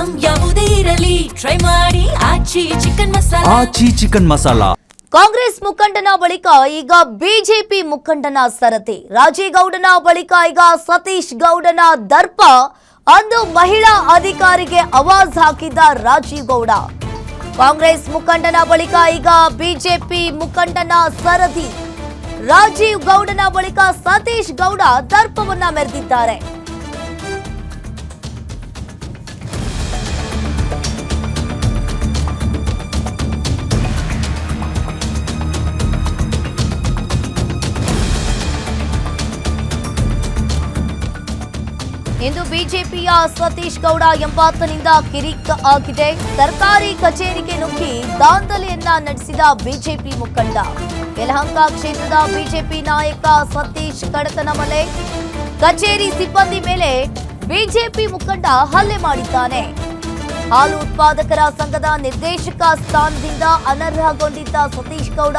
Item ಯಾವುದೇ ಇರಲಿ try ಮಾಡಿ ಆಚಿ ಚಿಕನ್ ಮಸಾಲಾ. ಕಾಂಗ್ರೆಸ್ ಮುಖಂಡನ ಬಳಿಕ ಈಗ ಬಿಜೆಪಿ ಮುಖಂಡನ ಸರತಿ. ರಾಜೇಗೌಡನ ಬಳಿಕ ಈಗ ಸತೀಶ್ ಗೌಡನ ದರ್ಪ. ಅಂದು ಮಹಿಳಾ ಅಧಿಕಾರಿಗೆ ಆವಾಜ್ ಹಾಕಿದ್ದ ರಾಜೀವ್ ಗೌಡ. ಕಾಂಗ್ರೆಸ್ ಮುಖಂಡನ ಬಳಿಕ ಈಗ ಬಿಜೆಪಿ ಮುಖಂಡನ ಸರದಿ. ರಾಜೀವ್ ಗೌಡನ ಬಳಿಕ ಸತೀಶ್ ಗೌಡ ದರ್ಪವನ್ನ ಮೆರೆದಿದ್ದಾರೆ. ಇಂದು ಬಿಜೆಪಿಯ ಸತೀಶ್ ಗೌಡ ಎಂಬಾತನಿಂದ ಕಿರಿಕ್ ಆಗಿದೆ. ಸರ್ಕಾರಿ ಕಚೇರಿಗೆ ನುಗ್ಗಿ ದಾಂಧಲೆಯನ್ನ ನಡೆಸಿದ ಬಿಜೆಪಿ ಮುಖಂಡ. ಯಲಹಂಕ ಕ್ಷೇತ್ರದ ಬಿಜೆಪಿ ನಾಯಕ ಸತೀಶ್ ಕಡತನಮಲೆ ಕಚೇರಿ ಸಿಬ್ಬಂದಿ ಮೇಲೆ ಬಿಜೆಪಿ ಮುಖಂಡ ಹಲ್ಲೆ ಮಾಡಿದ್ದಾನೆ. ಹಾಲು ಉತ್ಪಾದಕರ ಸಂಘದ ನಿರ್ದೇಶಕ ಸ್ಥಾನದಿಂದ ಅನರ್ಹಗೊಂಡಿದ್ದ ಸತೀಶ್ ಗೌಡ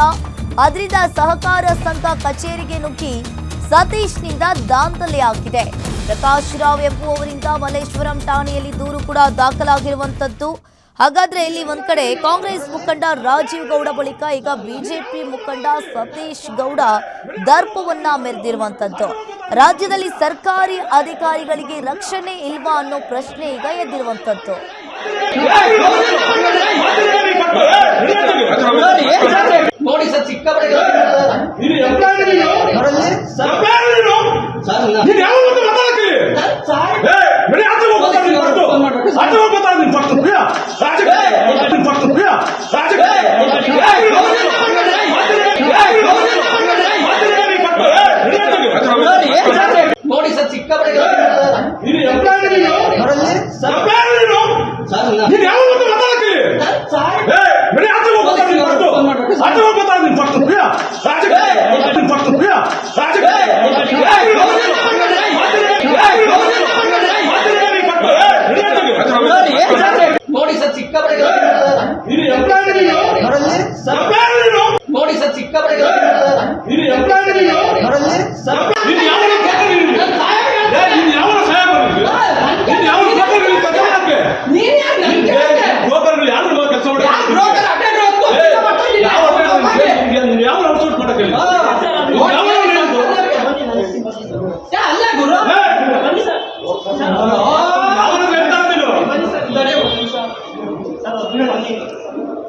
ಅದರಿಂದ ಸಹಕಾರ ಸಂಘ ಕಚೇರಿಗೆ ನುಗ್ಗಿ ಸತೀಶ್ನಿಂದ ದಾಂಧಲೆ ಆಗಿದೆ. ಪ್ರಕಾಶ್ ರಾವ್ ಎಂಬುವವರಿಂದ ಮಲ್ಲೇಶ್ವರಂ ಠಾಣೆಯಲ್ಲಿ ದೂರು ಕೂಡ ದಾಖಲಾಗಿರುವಂತದ್ದು. ಹಾಗಾದ್ರೆ ಇಲ್ಲಿ ಒಂದ್ ಕಡೆ ಕಾಂಗ್ರೆಸ್ ಮುಖಂಡ ರಾಜೀವ್ ಗೌಡ ಬಳಿಕ ಈಗ ಬಿಜೆಪಿ ಮುಖಂಡ ಸತೀಶ್ ಗೌಡ ದರ್ಪವನ್ನ ಮೆರೆದಿರುವಂತದ್ದು. ರಾಜ್ಯದಲ್ಲಿ ಸರ್ಕಾರಿ ಅಧಿಕಾರಿಗಳಿಗೆ ರಕ್ಷಣೆ ಇಲ್ವಾ ಅನ್ನೋ ಪ್ರಶ್ನೆ ಈಗ ಎದ್ದಿರುವಂತದ್ದು. ನೋಡಿ ಸರ್, ಸಿಕ್ಕಾಪಟ್ಟೆ ನೋಡಿ ಸರ್, ಸಿಕ್ಕಾಪಟ್ಟೆ ನೋಡಿ ಸರ್, ಸಿಕ್ಕಾಪಟ್ಟೆ ನೋಡಿ ಸರ್, ಸಿಕ್ಕಾಪಟ್ಟೆ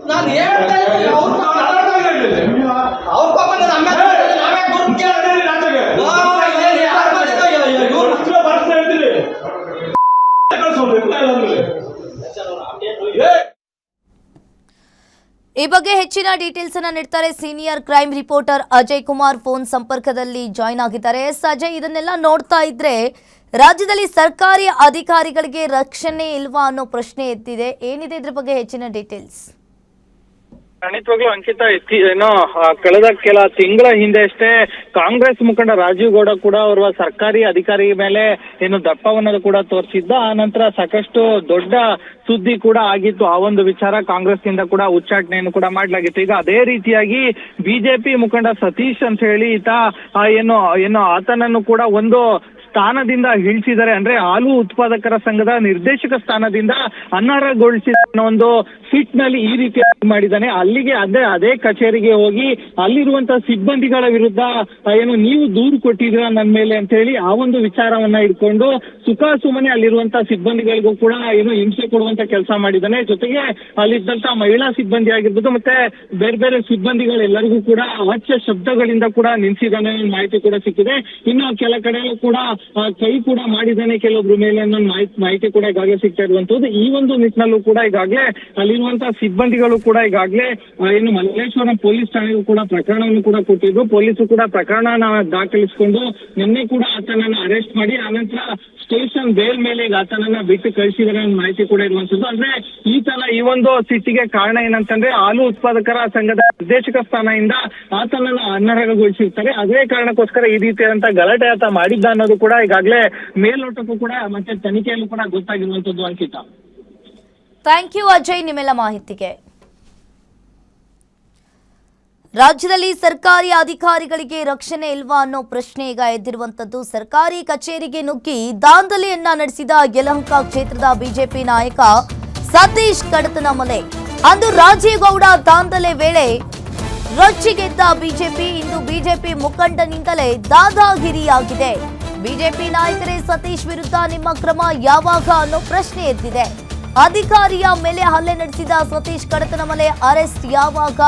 ನಾನು ಹೇಳ್ತಾ ಇದ್ದೀನಿ. ಅವ್ರ ಪಾಪ ಈ ಬಗ್ಗೆ ಹೆಚ್ಚಿನ ಡೀಟೇಲ್ಸ್ ಅನ್ನ ನೀಡ್ತಾರೆ senior crime reporter Ajay Kumar phone ಸಂಪರ್ಕದಲ್ಲಿ ಜಾಯಿನ್ ಆಗಿದ್ದಾರೆ. ಅಜಯ್, ಇದನ್ನೆಲ್ಲ ನೋಡ್ತಾ ಇದ್ರೆ ರಾಜ್ಯದಲ್ಲಿ ಸರ್ಕಾರಿ ಅಧಿಕಾರಿಗಳಿಗೆ ರಕ್ಷಣೆ ಇಲ್ವಾ ಅನ್ನೋ ಪ್ರಶ್ನೆ ಎದ್ದಿದೆ. ಏನಿದೆ ಇದ್ರ ಬಗ್ಗೆ ಹೆಚ್ಚಿನ ಡೀಟೇಲ್ಸ್? ಖಂಡಿತವಾಗ್ಲೂ ಅಂಕಿತಾ, ಏನೋ ಕಳೆದ ಕೆಲ ತಿಂಗಳ ಹಿಂದೆ ಅಷ್ಟೇ ಕಾಂಗ್ರೆಸ್ ಮುಖಂಡ ರಾಜೀವ್ ಗೌಡ ಕೂಡ ಓರ್ವ ಸರ್ಕಾರಿ ಅಧಿಕಾರಿ ಮೇಲೆ ಏನು ದಪ್ಪವನ್ನು ಕೂಡ ತೋರಿಸಿದ್ದ. ಆ ನಂತರ ಸಾಕಷ್ಟು ದೊಡ್ಡ ಸುದ್ದಿ ಕೂಡ ಆಗಿತ್ತು. ಆ ಒಂದು ವಿಚಾರ ಕಾಂಗ್ರೆಸ್ನಿಂದ ಕೂಡ ಉಚ್ಚಾಟನೆಯನ್ನು ಕೂಡ ಮಾಡಲಾಗಿತ್ತು. ಈಗ ಅದೇ ರೀತಿಯಾಗಿ ಬಿಜೆಪಿ ಮುಖಂಡ ಸತೀಶ್ ಅಂತ ಹೇಳಿ ಈತ ಏನು ಆತನನ್ನು ಕೂಡ ಒಂದು ಸ್ಥಾನದಿಂದ ಇಳಿಸಿದ್ದಾರೆ. ಅಂದ್ರೆ ಹಾಲು ಉತ್ಪಾದಕರ ಸಂಘದ ನಿರ್ದೇಶಕ ಸ್ಥಾನದಿಂದ ಅನರ್ಹಗೊಳಿಸಿದ ಒಂದು ಸೀಟ್ ನಲ್ಲಿ ಈ ರೀತಿ ಮಾಡಿದ್ದಾನೆ. ಅಲ್ಲಿಗೆ ಅದೇ ಕಚೇರಿಗೆ ಹೋಗಿ ಅಲ್ಲಿರುವಂತಹ ಸಿಬ್ಬಂದಿಗಳ ವಿರುದ್ಧ ನೀವು ದೂರು ಕೊಟ್ಟಿದ್ದೀರಾ ನನ್ನ ಮೇಲೆ ಅಂತ ಹೇಳಿ ಆ ಒಂದು ವಿಚಾರವನ್ನ ಇಟ್ಕೊಂಡು ಸುಮ್ಮನೆ ಅಲ್ಲಿರುವಂತಹ ಸಿಬ್ಬಂದಿಗಳಿಗೂ ಕೂಡ ಹಿಂಸೆ ಕೊಡುವಂತ ಕೆಲಸ ಮಾಡಿದ್ದಾನೆ. ಜೊತೆಗೆ ಅಲ್ಲಿದ್ದಂತ ಮಹಿಳಾ ಸಿಬ್ಬಂದಿ ಆಗಿರ್ಬೋದು ಮತ್ತೆ ಬೇರೆ ಬೇರೆ ಸಿಬ್ಬಂದಿಗಳೆಲ್ಲರಿಗೂ ಕೂಡ ಅವಾಚ್ಯ ಶಬ್ದಗಳಿಂದ ಕೂಡ ನಿಲ್ಸಿದ್ದಾನೆ ಮಾಹಿತಿ ಕೂಡ ಸಿಕ್ಕಿದೆ. ಇನ್ನು ಕೆಲ ಕಡೆಯಲ್ಲೂ ಕೂಡ ಕೈ ಕೂಡ ಮಾಡಿದ್ದಾನೆ ಕೆಲವೊಬ್ರು ಮೇಲೆ ಅನ್ನೋ ಮಾಹಿತಿ ಕೂಡ ಈಗಾಗಲೇ ಸಿಗ್ತಾ ಇರುವಂತದ್ದು. ಈ ಒಂದು ನಿಟ್ಟಿನಲ್ಲೂ ಕೂಡ ಈಗಾಗಲೇ ಅಲ್ಲಿರುವಂತಹ ಸಿಬ್ಬಂದಿಗಳು ಕೂಡ ಈಗಾಗಲೇ ಮಲ್ಲೇಶ್ವರಂ ಪೊಲೀಸ್ ಠಾಣೆಗೂ ಕೂಡ ಪ್ರಕರಣವನ್ನು ಕೂಡ ಕೊಟ್ಟಿದ್ರು. ಪೊಲೀಸರು ಕೂಡ ಪ್ರಕರಣ ದಾಖಲಿಸಿಕೊಂಡು ನಿನ್ನೆ ಕೂಡ ಆತನನ್ನ ಅರೆಸ್ಟ್ ಮಾಡಿ ಆನಂತರ ಸ್ಟೇಷನ್ ಬೇಲ್ ಮೇಲೆ ಈಗ ಆತನನ್ನ ಬಿಟ್ಟು ಕಳಿಸಿದರೆ ಮಾಹಿತಿ ಕೂಡ ಇರುವಂತದ್ದು. ಅಂದ್ರೆ ಈ ಒಂದು ಸಿಟ್ಟಿಗೆ ಕಾರಣ ಏನಂತಂದ್ರೆ ಹಾಲು ಉತ್ಪಾದಕರ ಸಂಘದ ನಿರ್ದೇಶಕ ಸ್ಥಾನದಿಂದ ಆತನನ್ನ ಅನರ್ಹಗೊಳಿಸಿರ್ತಾರೆ. ಅದೇ ಕಾರಣಕ್ಕೋಸ್ಕರ ಈ ರೀತಿಯಾದಂತಹ ಗಲಾಟೆ ಆತ ಮಾಡಿದ್ದ ಅನ್ನೋದು ಕೂಡ ಈಗಾಗಲೇ ಮೇಲ್ನೋಟಕ್ಕೂ ಕೂಡ ಮತ್ತೆ ತನಿಖೆಯಲ್ಲೂ ಕೂಡ ಗೊತ್ತಾಗಿರುವಂತದ್ದು. ಅಂಕಿತಾ, ಥ್ಯಾಂಕ್ ಯು ಅಜಯ್ ನಿಮ್ಮೆಲ್ಲ ಮಾಹಿತಿಗೆ. ರಾಜ್ಯದಲ್ಲಿ ಸರ್ಕಾರಿ ಅಧಿಕಾರಿಗಳಿಗೆ ರಕ್ಷಣೆ ಇಲ್ವಾ ಅನ್ನೋ ಪ್ರಶ್ನೆ ಈಗ ಎದ್ದಿರುವಂತದ್ದು. ಸರ್ಕಾರಿ ಕಚೇರಿಗೆ ನುಗ್ಗಿ ದಾಂಧಲೆಯನ್ನ ನಡೆಸಿದ ಯಲಹಂಕ ಕ್ಷೇತ್ರದ ಬಿಜೆಪಿ ನಾಯಕ ಸತೀಶ್ ಕಡತನಮಲೆ. ಅಂದು ರಾಜೀವ್ ಗೌಡ ದಾಂಧಲೆ ವೇಳೆ ರೊಚ್ಚಿಗೆದ್ದ ಬಿಜೆಪಿ ಇಂದು ಬಿಜೆಪಿ ಮುಖಂಡನಿಂದಲೇ ದಾದಾಗಿರಿಯಾಗಿದೆ. ಬಿಜೆಪಿ ನಾಯಕರೇ ಸತೀಶ್ ವಿರುದ್ಧ ನಿಮ್ಮ ಕ್ರಮ ಯಾವಾಗ ಅನ್ನೋ ಪ್ರಶ್ನೆ ಎದ್ದಿದೆ. ಅಧಿಕಾರಿಯ ಮೇಲೆ ಹಲ್ಲೆ ನಡೆಸಿದ ಸತೀಶ್ ಕಡತನಮಲೆ ಅರೆಸ್ಟ್ ಯಾವಾಗ?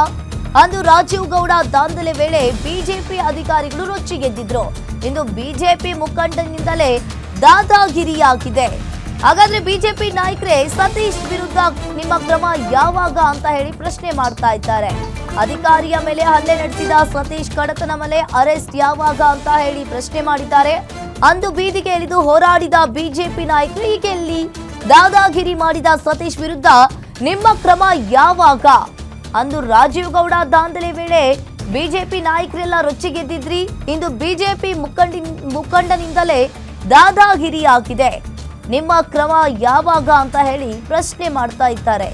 ಅಂದು ರಾಜೀವ್ ಗೌಡ ದಾಂಧಲೆ ವೇಳೆ ಬಿಜೆಪಿ ಅಧಿಕಾರಿಗಳು ರೊಚ್ಚಿಗೆದ್ದಿದ್ರು. ಇಂದು ಬಿಜೆಪಿ ಮುಖಂಡನಿಂದಲೇ ದಾದಾಗಿರಿಯಾಗಿದೆ. ಹಾಗಾದ್ರೆ ಬಿಜೆಪಿ ನಾಯಕರೇ ಸತೀಶ್ ವಿರುದ್ಧ ನಿಮ್ಮ ಕ್ರಮ ಯಾವಾಗ ಅಂತ ಹೇಳಿ ಪ್ರಶ್ನೆ ಮಾಡ್ತಾ ಇದ್ದಾರೆ. ಅಧಿಕಾರಿಯ ಮೇಲೆ ಹಲ್ಲೆ ನಡೆಸಿದ ಸತೀಶ್ ಕಡತನಮಲೆ ಅರೆಸ್ಟ್ ಯಾವಾಗ ಅಂತ ಹೇಳಿ ಪ್ರಶ್ನೆ ಮಾಡಿದ್ದಾರೆ. ಅಂದು ಬೀದಿಗೆ ಇಳಿದು ಹೋರಾಡಿದ ಬಿಜೆಪಿ ನಾಯಕರು ಈಗ ಎಲ್ಲಿ? ದಾದಾಗಿರಿ ಮಾಡಿದ ಸತೀಶ್ ವಿರುದ್ಧ ನಿಮ್ಮ ಕ್ರಮ ಯಾವಾಗ? ಅಂದು ರಾಜೀವ್ ಗೌಡ ದಾಂಧಲೆ ವೇಳೆ ಬಿಜೆಪಿ ನಾಯಕರೆಲ್ಲ ರೊಚ್ಚಿಗೆದ್ದಿದ್ರಿ. ಇಂದು ಬಿಜೆಪಿ ಮುಖಂಡನಿಂದಲೇ ದಾದಾಗಿರಿಯಾಗಿದೆ. ನಿಮ್ಮ ಕ್ರಮ ಯಾವಾಗ ಅಂತ ಹೇಳಿ ಪ್ರಶ್ನೆ ಮಾಡ್ತಾ ಇದ್ದಾರೆ.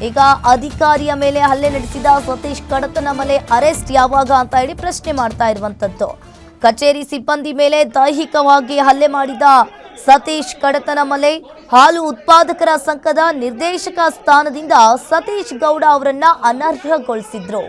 ಈಗ ಅಧಿಕಾರಿಯ ಮೇಲೆ ಹಲ್ಲೆ ನಡೆಸಿದ ಸತೀಶ್ ಕಡತನಮಲೆ ಅರೆಸ್ಟ್ ಯಾವಾಗ ಅಂತ ಹೇಳಿ ಪ್ರಶ್ನೆ ಮಾಡ್ತಾ ಇರುವಂತದ್ದು. ಕಚೇರಿ ಸಿಬ್ಬಂದಿ ಮೇಲೆ ದೈಹಿಕವಾಗಿ ಹಲ್ಲೆ ಮಾಡಿದ ಸತೀಶ್ ಕಡತನಮಲೆ ಹಾಲು ಉತ್ಪಾದಕರ ಸಂಘದ ನಿರ್ದೇಶಕ ಸ್ಥಾನದಿಂದ ಸತೀಶ್ ಗೌಡ ಅವರನ್ನ ಅನರ್ಹಗೊಳಿಸಿದ್ರು.